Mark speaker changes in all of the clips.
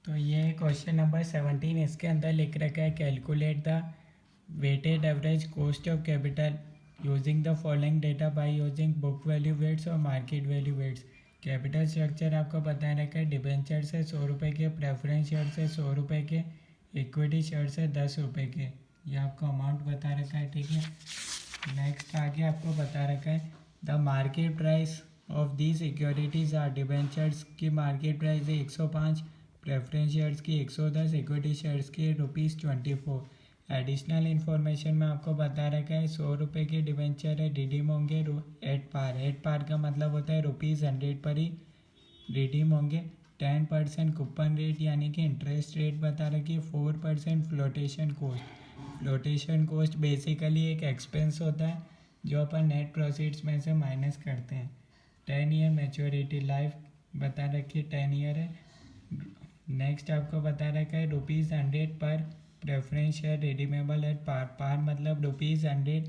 Speaker 1: तो ये question number 17 इसके अंदर लिख रखा है calculate the weighted average cost of capital using the following data by using book value weights और market value weights. Capital structure आपको बता रखा है डिबेंचर से 100 रुपये के, प्रेफरेंस शेयर से 100 रुपये के, इक्विटी शेयर से 10 रुपये के। ये आपको अमाउंट बता रखा है, ठीक है। नेक्स्ट आगे आपको बता रखा है the market price of the securities are. Debentures की मार्केट प्राइस है 105, प्रेफरेंस शेयर्स की 110, इक्विटी शेयर्स की ₹24। एडिशनल इन्फॉर्मेशन में आपको बता रखा है 100 रुपये के डिबेंचर है, रिडीम होंगे एट पार। एट पार का मतलब होता है ₹100 पर ही रिडीम होंगे। 10% कूपन रेट यानी कि इंटरेस्ट रेट बता रखी है। 4% flotation cost. Flotation cost basically एक एक्सपेंस होता है जो अपन नेट प्रोसीड्स में से माइनस करते हैं। 10 ईयर मैच्योरिटी लाइफ बता रखी है 10 ईयर है। नेक्स्ट आपको बता रखा है ₹100 पर preference share redeemable at par. Par मतलब ₹100।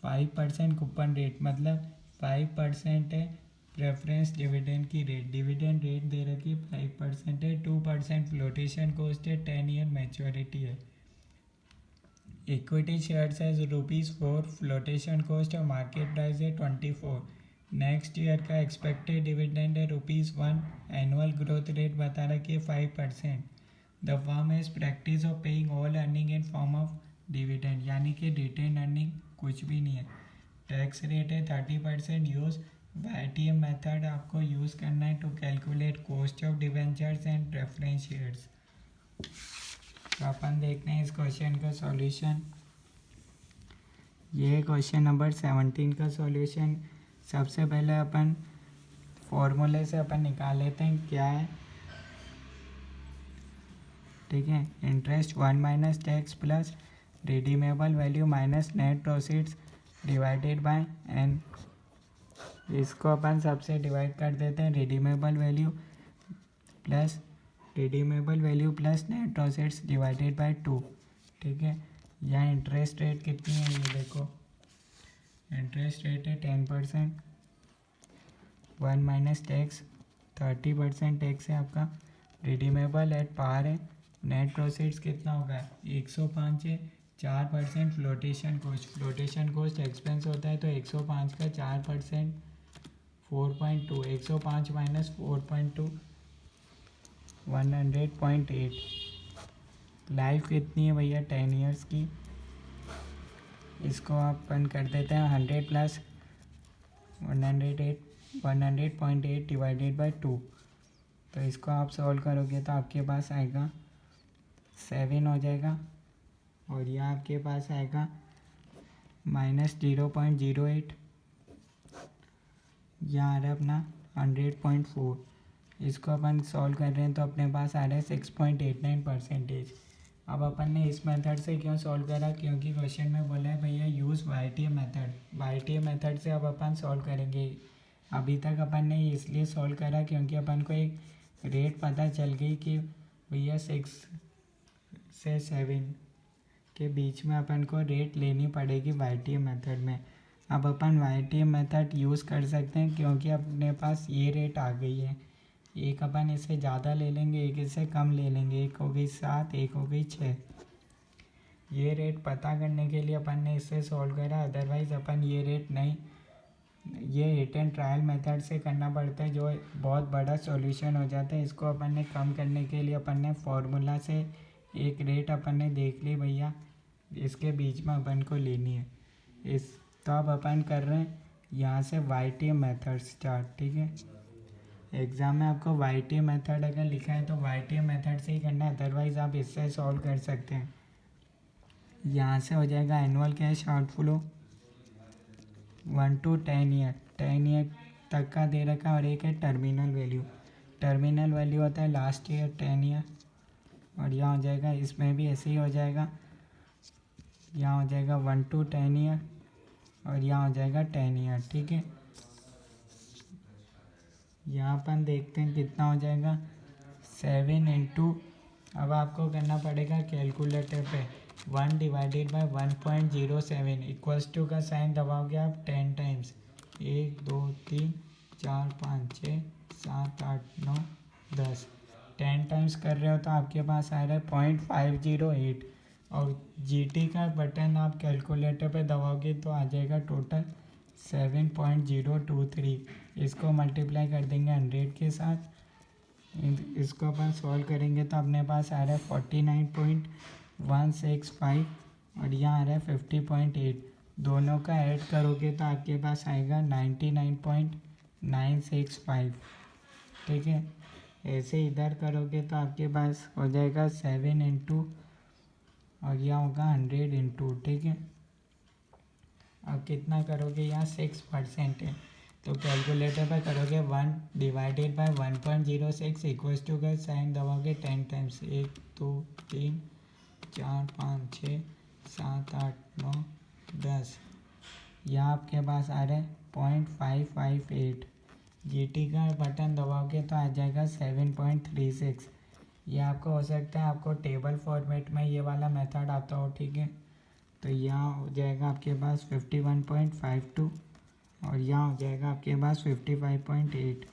Speaker 1: 5% कूपन रेट मतलब 5% है प्रेफरेंस डिविडेंड की रेट। डिविडेंड रेट दे रखी है 5% है। 2% फ्लोटेशन कॉस्ट है। 10 ईयर मैच्योरिटी है। इक्विटी शेयर्स है ₹4, फ्लोटेशन कॉस्ट और मार्केट प्राइस है 24। नेक्स्ट ईयर का एक्सपेक्टेड डिविडेंड है ₹1। एनुअल ग्रोथ रेट बता रखी है 5%। The firm is practice of paying all earning in form of dividend यानी कि रिटेन अर्निंग कुछ भी नहीं है। टैक्स रेट है 30%। यूज़ वाईटीएम मेथड आपको यूज़ करना है to calculate cost of debentures and preference shares. तो अपन देखते हैं इस क्वेश्चन का सॉल्यूशन। ये क्वेश्चन नंबर 17 का सॉल्यूशन। सबसे पहले अपन फॉर्मूले से अपन निकाल लेते हैं क्या है, ठीक है। Interest 1 minus tax plus redeemable value minus net proceeds divided by N. इसको अपन सबसे डिवाइड कर देते हैं। Redeemable value plus net proceeds divided by 2, ठीक है। यहाँ इंटरेस्ट रेट कितनी है ये देखो। इंटरेस्ट रेट है 10%। 1 माइनस टैक्स 30% टैक्स है आपका। रिडीमेबल एट पार है। नेट प्रोसीड्स कितना होगा 105 है। 4% फ्लोटेशन कॉस्ट एक्सपेंस होता है तो 105 का 4% 4.2। 105 माइनस 4.2 100.8। लाइफ कितनी है भैया 10 ईयर्स की। इसको अपन कर देते हैं 100 प्लस 100.8 डिवाइडेड बाय 2। तो इसको आप सॉल्व करोगे तो आपके पास आएगा 7 हो जाएगा और यह आपके पास आएगा -0.08। यहाँ आ रहा है अपना 100.4। इसको अपन सॉल्व कर रहे हैं तो अपने पास आ रहा है 6.89%। अब अपन ने इस मेथड से क्यों सॉल्व करा, क्योंकि क्वेश्चन में बोला है भैया use YTM method. YTM method से अब अपन सॉल्व करेंगे। अभी तक अपन ने इसलिए सॉल्व करा क्योंकि अपन को एक रेट पता चल गई कि भैया 6 से 7 के बीच में अपन को रेट लेनी पड़ेगी वाईटीएम मेथड में। अब अपन वाईटीएम मेथड यूज़ कर सकते हैं क्योंकि अपने पास ये रेट आ गई है। एक अपन इससे ज़्यादा ले लेंगे, एक इससे कम ले लेंगे। एक हो गई 7, एक हो गई 6। ये रेट पता करने के लिए अपन ने इससे सॉल्व करा। अदरवाइज़ अपन ये रेट नहीं, ये हिट एंड ट्रायल मेथड से करना पड़ता है जो बहुत बड़ा सॉल्यूशन हो जाता है। इसको अपन ने कम करने के लिए अपन ने फार्मूला से एक रेट अपन ने देख ली भैया, इसके बीच में अपन को लेनी है इस। तो अब अपन कर रहे हैं यहाँ से वाईटीएम मेथड स्टार्ट, ठीक है। एग्ज़ाम में आपको वाईटीएम मेथड अगर लिखा है तो वाईटीएम मेथड से ही करना है, अदरवाइज़ आप इससे सॉल्व कर सकते हैं। यहाँ से हो जाएगा annual cash outflow 1 to 10 year. 10 year तक का दे रखा है। और एक है टर्मिनल वैल्यू। टर्मिनल वैल्यू होता है लास्ट ईयर 10 ईयर। और यहाँ हो जाएगा, इसमें भी ऐसे ही हो जाएगा। यहाँ हो जाएगा 1 to 10 ईयर और यहाँ हो जाएगा 10 ईयर, ठीक है। यहाँ अपन देखते हैं कितना हो जाएगा 7 इंटू। अब आपको करना पड़ेगा कैलकुलेटर पे 1 डिवाइडेड बाय 1.07 इक्वल्स टू का साइन दबाओगे आप 10 टाइम्स। 1 2 3 4 5 6 7 8 9 10। 10 टाइम्स कर रहे हो तो आपके पास आ रहा है 0.508। और GT का बटन आप कैलकुलेटर पे दबाओगे तो आ जाएगा टोटल 7.023। इसको मल्टीप्लाई कर देंगे 100 के साथ, इसको अपन सॉल्व करेंगे तो अपने पास आ रहा है 49.165 और यहाँ आ रहा है 50.8। दोनों का ऐड करोगे तो आपके पास आएगा 99.965। ठीक है, ऐसे इधर करोगे तो आपके पास हो जाएगा 7 इंटू और यह होगा 100 इंटू। ठीक है, अब कितना करोगे, यहाँ 6% है तो कैलकुलेटर पर करोगे 1 डिवाइडेड बाय 1.06 इक्वल्स टू का साइन दबाओगे 10 टाइम्स, 1 2 3 4 5 6 7 8 9 10। यहाँ आपके पास आ रहा है 0.558। GT का बटन दबाओगे तो आ जाएगा 7.36। ये आपको हो सकता है आपको टेबल फॉर्मेट में ये वाला मेथड आता हो। ठीक है, तो यहाँ हो जाएगा आपके पास 51.52 और यहाँ हो जाएगा आपके पास 55.8।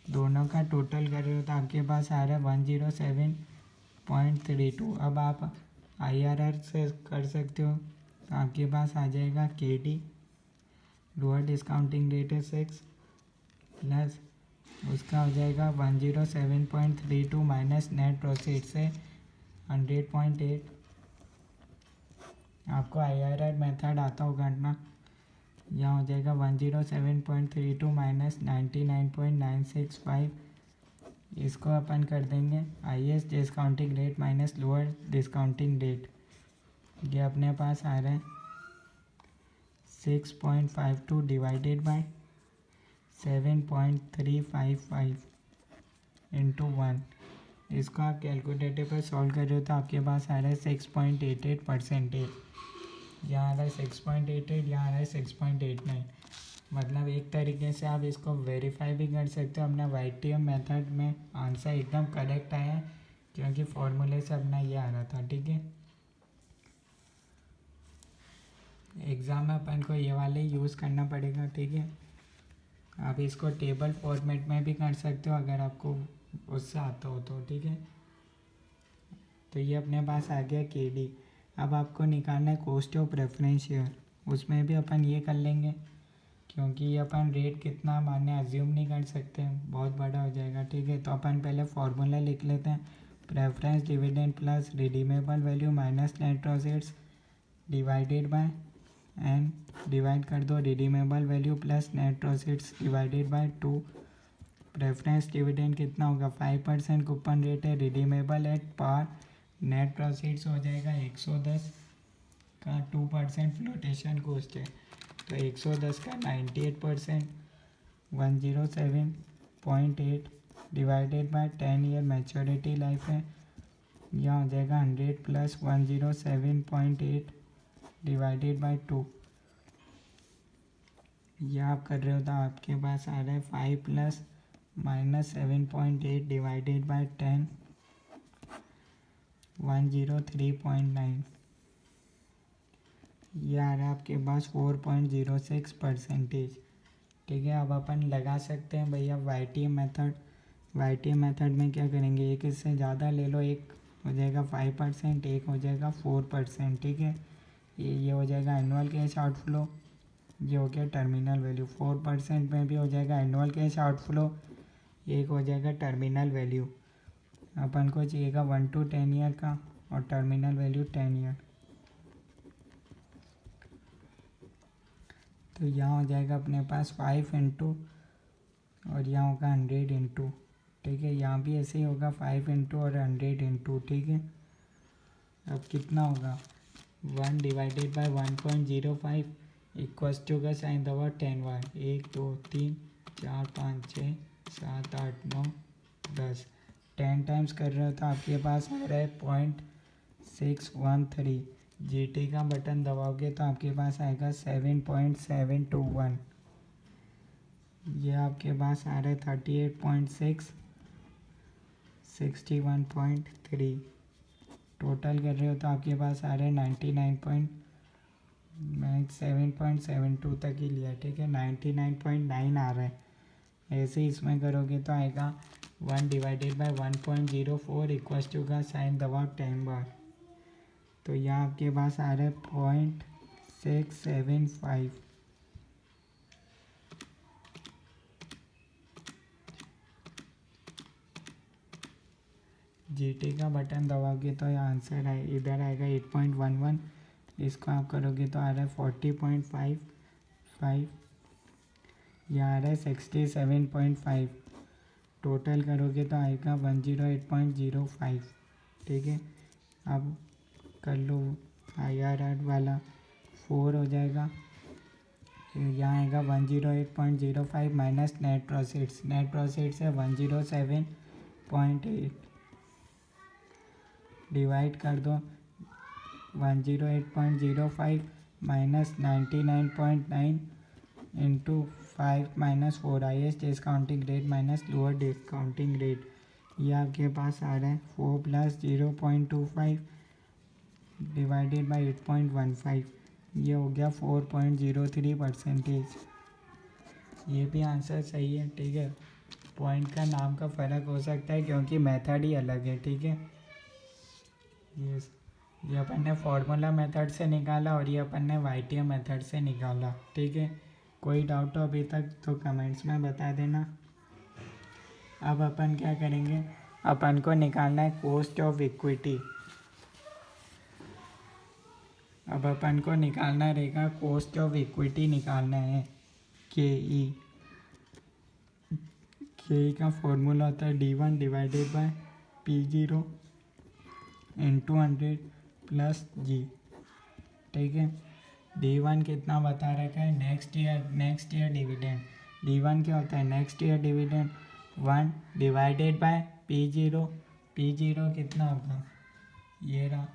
Speaker 1: दोनों का टोटल कर रहे हो तो आपके पास आ रहा है 107.32। अब आप IRR से कर सकते हो तो आपके पास आ जाएगा KD, लोअर डिस्काउंटिंग रेट है 6 प्लस उसका हो जाएगा 107.32 माइनस नेट प्रोसीड से 100.8। आपको IRR मेथड आता होगा ना, यहाँ हो जाएगा 107.32 माइनस 99.965। इसको अपन कर देंगे highest discounting rate minus lower discounting rate. ये अपने पास आ रहा है 6.52 डिवाइडेड बाय 7.355 इंटू 1। इसको आप कैलकुलेटर पर सॉल्व कर रहे हो तो आपके पास आ रहा है 6.88%। यहाँ आ रहा है 6.88, यहाँ आ रहा है 6.89। मतलब एक तरीके से आप इसको वेरीफाई भी कर सकते हो। अपना YTM मेथड में आंसर एकदम करेक्ट आया है क्योंकि फॉर्मूले से अपना ये आ रहा था। ठीक है, एग्ज़ाम में अपन को ये वाले यूज़ करना पड़ेगा। ठीक है, आप इसको टेबल फॉर्मेट में भी कर सकते हो अगर आपको उससे आता हो तो। ठीक है, तो ये अपने पास आ गया KD। अब आपको निकालना है कॉस्ट ऑफ प्रेफरेंस शेयर, उसमें भी अपन ये कर लेंगे क्योंकि ये अपन रेट कितना माने अज्यूम नहीं कर सकते, बहुत बड़ा हो जाएगा। ठीक है, तो अपन पहले फार्मूला लिख लेते हैं। Preference dividend plus redeemable value minus net proceeds divided by N, divide कर दो redeemable value plus net proceeds divided by 2। Preference dividend कितना होगा, 5% कूपन रेट है, redeemable at par, net proceeds हो जाएगा 110 का 2% फ्लोटेशन कॉस्ट है तो 110 का 98%, 107.8 divided by 10 year maturity life है। यह हो जाएगा 100 प्लस 107.8 डिवाइडेड बाय 2। यह आप कर रहे हो तो आपके पास आ रहा है 5 प्लस माइनस 7.8 डिवाइडेड बाय 10, 103.9। ये आ रहा है आपके पास 4.06%। ठीक है, अब अपन लगा सकते हैं भैया YTM मेथड। YTM मेथड में क्या करेंगे, एक इससे ज़्यादा ले लो, एक हो जाएगा 5%, एक हो जाएगा 4%। ठीक है, ये हो जाएगा एनुअल कैश आउटफ्लो, ये हो गया टर्मिनल वैल्यू। 4% में भी हो जाएगा एनुअल कैश आउटफ्लो, एक हो जाएगा टर्मिनल वैल्यू। अपन को चाहिएगा 1 to 10 ईयर का और टर्मिनल वैल्यू 10 ईयर। तो यहाँ हो जाएगा अपने पास 5 इंटू और यहाँ होगा 100 इंटू। ठीक है, यहाँ भी ऐसे ही होगा 5 इंटू और 100 इंटू। ठीक है, अब कितना होगा, 1 डिवाइडेड बाय 1.05 इक्वल्स टू का साइन दबाओ 10y, 1 2 3 4 5 6 7 8 9 10। 10 टाइम्स कर रहे हो तो आपके पास आ रहा है 0.613। GT का बटन दबाओगे तो आपके पास आएगा 7.721। ये आपके पास आ रहा है 38.6, 61.3। टोटल कर रहे हो तो आपके पास आ रहा है 99. मैं 7.72 तक ही लिया। ठीक है, 99.9 आ रहा है। ऐसे इसमें करोगे तो आएगा 1 डिवाइडेड बाय 1.04 इक्वल्स टू का साइन दबाओ 10 बार। तो यहाँ आपके पास आ रहा है 0.675। GT का बटन दबाओगे तो ये आंसर है, इधर आएगा 8.11। इसको आप करोगे तो आ रहा है 40.55। यहाँ आ रहा है 67.5। टोटल करोगे तो आएगा 108.05। ठीक है, अब कर लो IRR वाला 4 हो जाएगा। यहाँ आएगा 108.05 minus net proceeds. Net proceeds है 107.8। डिवाइड कर दो 108.05 minus 99.9 into 5 minus 4 highest discounting rate minus lower discounting rate. ये आपके पास आ रहा है 4 प्लस 0.25 डिवाइडेड बाई 8.15। ये हो गया 4.03%। ये भी आंसर सही है। ठीक है, पॉइंट का नाम का फ़र्क हो सकता है क्योंकि मेथड ही अलग है। ठीक है, ये अपन ने फॉर्मूला मेथड से निकाला और ये अपन ने YTM मेथड से निकाला। ठीक है, कोई डाउट हो अभी तक तो कमेंट्स में बता देना। अब अपन क्या करेंगे, अपन को निकालना है कॉस्ट ऑफ इक्विटी। अब अपन को निकालना रहेगा कॉस्ट ऑफ इक्विटी निकालना है KE। KE का फॉर्मूला होता है D1 divided by P0 into 100 plus G। ठीक है, D1 कितना बता रखा है, नेक्स्ट ईयर डिविडेंड। D1 क्या होता है, next year dividend 1 divided by P0। P0 कितना होगा, ये रहा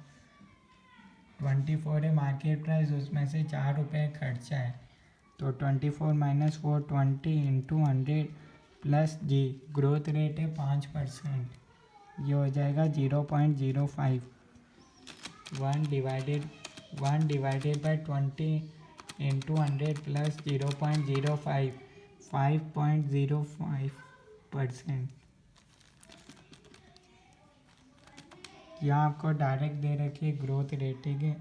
Speaker 1: 24 है मार्केट प्राइस, उसमें से 4 रुपये खर्चा है तो 24 minus 4 20 into 100 plus G। Growth rate है 5%, ये हो जाएगा 0.05। 1 डिवाइडेड बाई 20 इंटू 100 प्लस 0.05 5.05%। यहाँ आपको डायरेक्ट दे रखी है ग्रोथ रेट। ठीक है,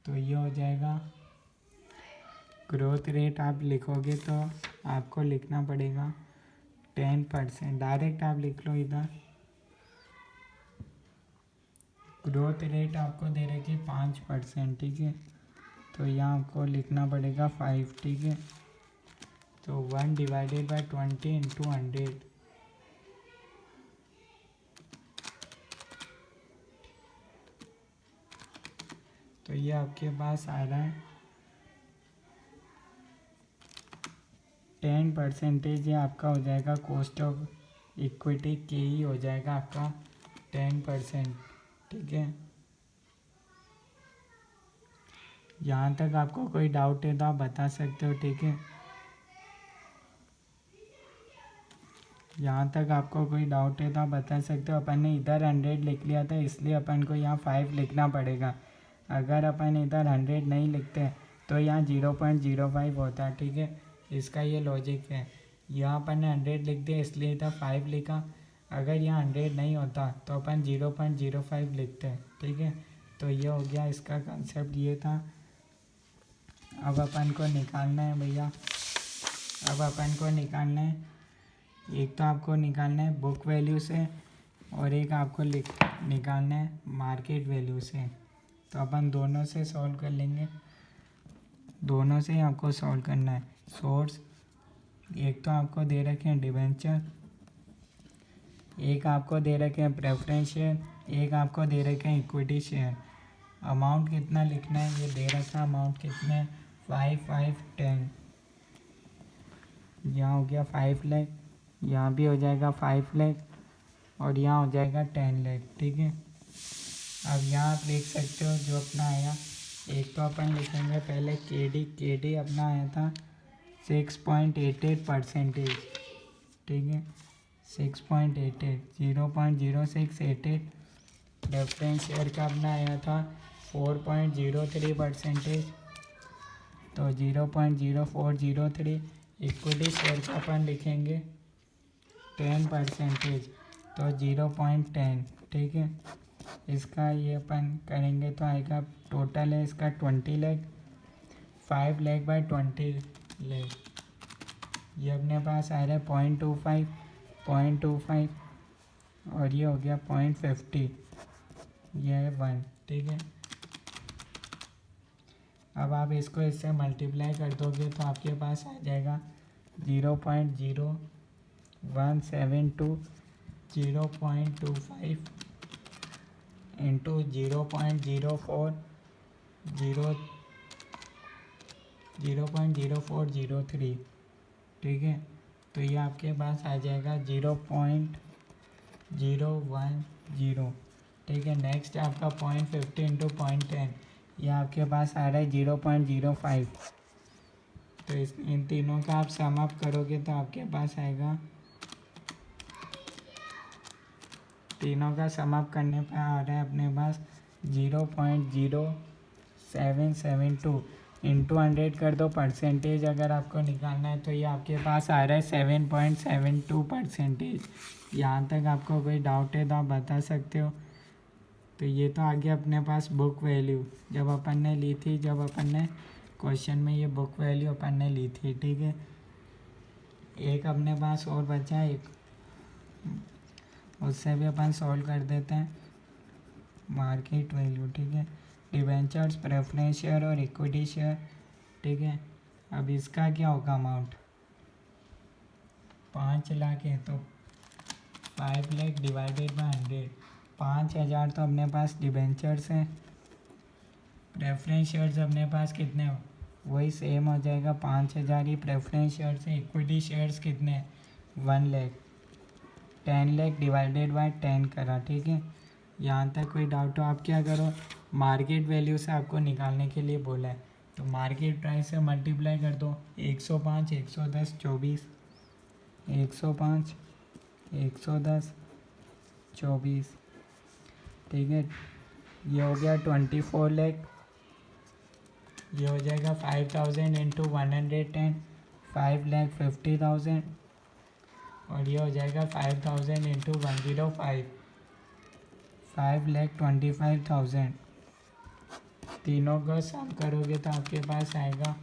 Speaker 1: तो ये हो जाएगा ग्रोथ रेट। आप लिखोगे तो आपको लिखना पड़ेगा 10%। डायरेक्ट आप लिख लो इधर, ग्रोथ रेट आपको दे रखी 5%। ठीक है, तो यहाँ आपको लिखना पड़ेगा 5। ठीक है, तो 1 डिवाइडेड बाई 20 इंटू 100। तो ये आपके पास आ रहा है 10%। ये आपका हो जाएगा कॉस्ट ऑफ इक्विटी KE हो जाएगा आपका 10%। ठीक है, यहाँ तक आपको कोई डाउट है तो आप बता सकते हो। ठीक है, यहाँ तक आपको कोई डाउट है तो आप बता सकते हो। अपन ने इधर 100 लिख लिया था इसलिए अपन को यहाँ 5 लिखना पड़ेगा। अगर अपन इधर 100 नहीं लिखते तो यहाँ 0.05 होता है। ठीक है, इसका ये लॉजिक है। यहाँ अपन ने 100 लिख दिया इसलिए इधर 5 लिखा। अगर यहाँ 100 नहीं होता तो अपन 0.05 लिखते हैं। ठीक है, तो ये हो गया, इसका कंसेप्ट ये था। अब अपन को निकालना है भैया, अब अपन को निकालना है, एक तो आपको निकालना है बुक वैल्यू से और एक आपको निकालना है मार्केट वैल्यू से। तो अपन दोनों से सॉल्व कर लेंगे, दोनों से ही आपको सॉल्व करना है। सोर्स एक तो आपको दे रखे हैं डिबेंचर, एक आपको दे रखे हैं प्रेफरेंस शेयर, एक आपको दे रखे हैं इक्विटी शेयर। अमाउंट कितना लिखना है, ये दे रखा है अमाउंट कितना है 5 5 10। यहाँ हो गया 5 लाख, यहाँ भी हो जाएगा 5 लाख और यहाँ हो जाएगा 10 लाख। ठीक है, अब यहाँ आप लिख सकते हो जो अपना आया। एक तो अपन लिखेंगे पहले KD अपना आया था 6.88%। ठीक है, 6.88 0.0688। रेफरेंस शेयर का अपना आया था 4.03%, तो 0.0403। इक्विटी शेयर का अपन लिखेंगे 10%, तो 0.10, ठीक है। इसका ये अपन करेंगे तो आएगा, टोटल है इसका 20 लाख, 5 लाख बाय 20 लाख, ये अपने पास आ रहा है 0.25, और ये हो गया 0.50, ये है 1, ठीक है। अब आप इसको इससे मल्टीप्लाई कर दोगे तो आपके पास आ जाएगा 0.0172, 0.25 इंटू 0.0403, ठीक है। तो ये आपके पास आ जाएगा 0.010, ठीक है। नेक्स्ट आपका 0.50 इंटू 0.10, ये आपके पास आ रहा है 0.05। तो इन तीनों का आप सम अप करोगे तो आपके पास आएगा, तीनों का सम अप करने पर आ रहा है अपने पास 0.0772, इंटू 100 कर दो, परसेंटेज अगर आपको निकालना है तो ये आपके पास आ रहा है 7.72%। यहाँ तक आपको कोई डाउट है तो आप बता सकते हो। तो ये तो आ गया अपने पास बुक वैल्यू, जब अपन ने ली थी, जब अपन ने क्वेश्चन में ये बुक वैल्यू अपन ने ली थी, ठीक है। एक अपने पास और बचा है, एक उससे भी अपन सॉल्व कर देते हैं, मार्केट वैल्यू, ठीक है। डिबेंचर्स, प्रेफरेंस शेयर और इक्विटी शेयर, ठीक है। अब इसका क्या होगा अमाउंट, 5 लाख है तो 5 लाख डिवाइडेड बाय 100, 5,000 तो अपने पास डिबेंचर्स हैं। प्रेफरेंस शेयर्स अपने पास कितने हो, वही सेम हो जाएगा, 5,000 ही प्रेफरेंस शेयर्स हैं। इक्विटी शेयर्स कितने, 1 लाख, 10 लाख डिवाइडेड बाय 10 करा, ठीक है। यहाँ तक कोई डाउट हो आप क्या करो, मार्केट वैल्यू से आपको निकालने के लिए बोला है तो मार्केट प्राइस से मल्टीप्लाई कर दो, 105, 110, 24, 105, 110, 24, ठीक है। ये हो गया 24 लाख, ये हो जाएगा 5,000 इंटू 110, 5,50,000, और ये हो जाएगा 5,000 इंटू 105, 5,25,000। तीनों का सम करोगे तो आपके पास आएगा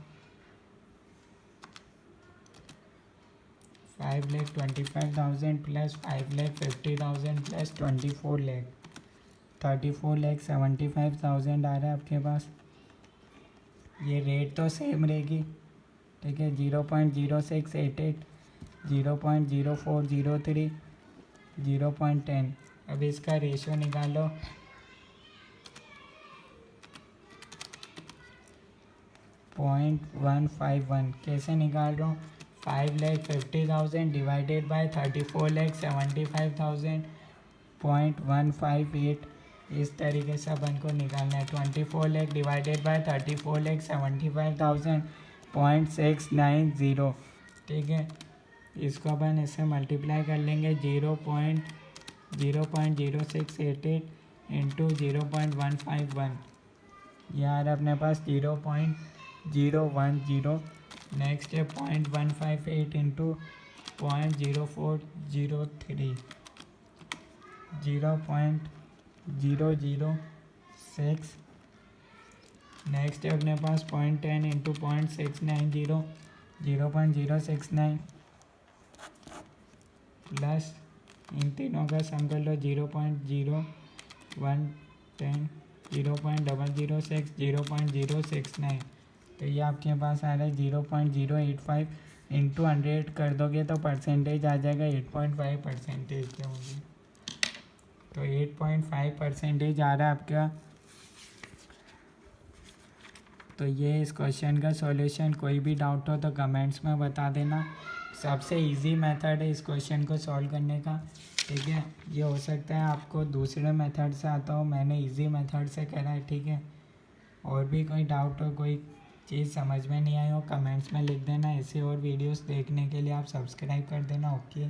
Speaker 1: 5,25,000 प्लस 5,50,000 प्लस 24 लाख, 34,75,000 आ रहा है आपके पास। ये रेट तो सेम रहेगी, ठीक है, 0.0688, 0.0403, 0.10। अब इसका रेशो निकालो, 0.151, कैसे निकाल रहा हूँ, 5,50,000 डिवाइडेड बाय 34,75,000, 0.158, इस तरीके से अपन को निकालना है। 24 लाख डिवाइडेड बाय 34,75,000, 0.690, ठीक है। इसको अपन इससे मल्टीप्लाई कर लेंगे, 0.0688 इंटू 0.151, यार अपने पास 0.010। नेक्स्ट है 0.158 इंटू 0.0403, 0.006। नेक्स्ट है अपने पास 0.10 इंटू 0.690, 0.069, प्लस इन तीनों का सम कर लो, 0.0110, 0.006, 0.069, तो ये आपके पास आ रहा है 0.085, इंटू 100 कर दोगे तो परसेंटेज आ जाएगा 8.5% के होगी। तो 8.5% आ रहा है आपका। तो ये इस क्वेश्चन का सॉल्यूशन, कोई भी डाउट हो तो कमेंट्स में बता देना। सबसे इजी मेथड है इस क्वेश्चन को सॉल्व करने का, ठीक है। ये हो सकता है आपको दूसरे मेथड से आता हो, मैंने इजी मेथड से करा है, ठीक है। और भी कोई डाउट हो, कोई चीज़ समझ में नहीं आई हो, कमेंट्स में लिख देना। ऐसे और वीडियोस देखने के लिए आप सब्सक्राइब कर देना, ओके,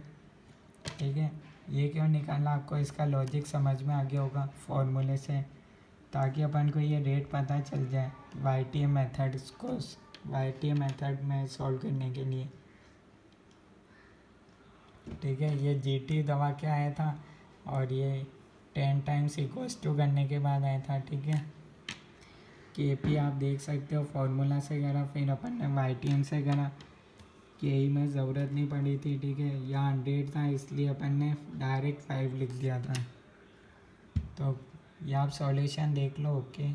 Speaker 1: ठीक है। ये क्यों निकाला आपको, इसका लॉजिक समझ में आ गया होगा फॉर्मूले से, ताकि अपन को ये रेट पता चल जाए YTM मेथड्स को, YTM मेथड में सॉल्व करने के लिए। ठीक है, ये GT दबा के आया था और ये 10 टाइम्स इक्वल्स टू करने के बाद आया था। ठीक है, KP आप देख सकते हो फार्मूला से करा, फिर अपन ने YTM से करा, KE में ज़रूरत नहीं पड़ी थी। ठीक है, यहाँ 100 था इसलिए अपन ने डायरेक्ट 5 लिख दिया था। तो ये आप सॉल्यूशन देख लो। ओके,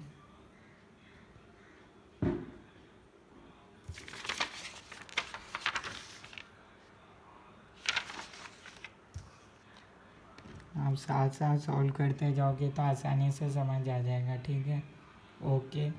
Speaker 1: आप साथ साथ सॉल्व करते जाओगे तो आसानी से समझ आ जाएगा। ठीक है, ओके।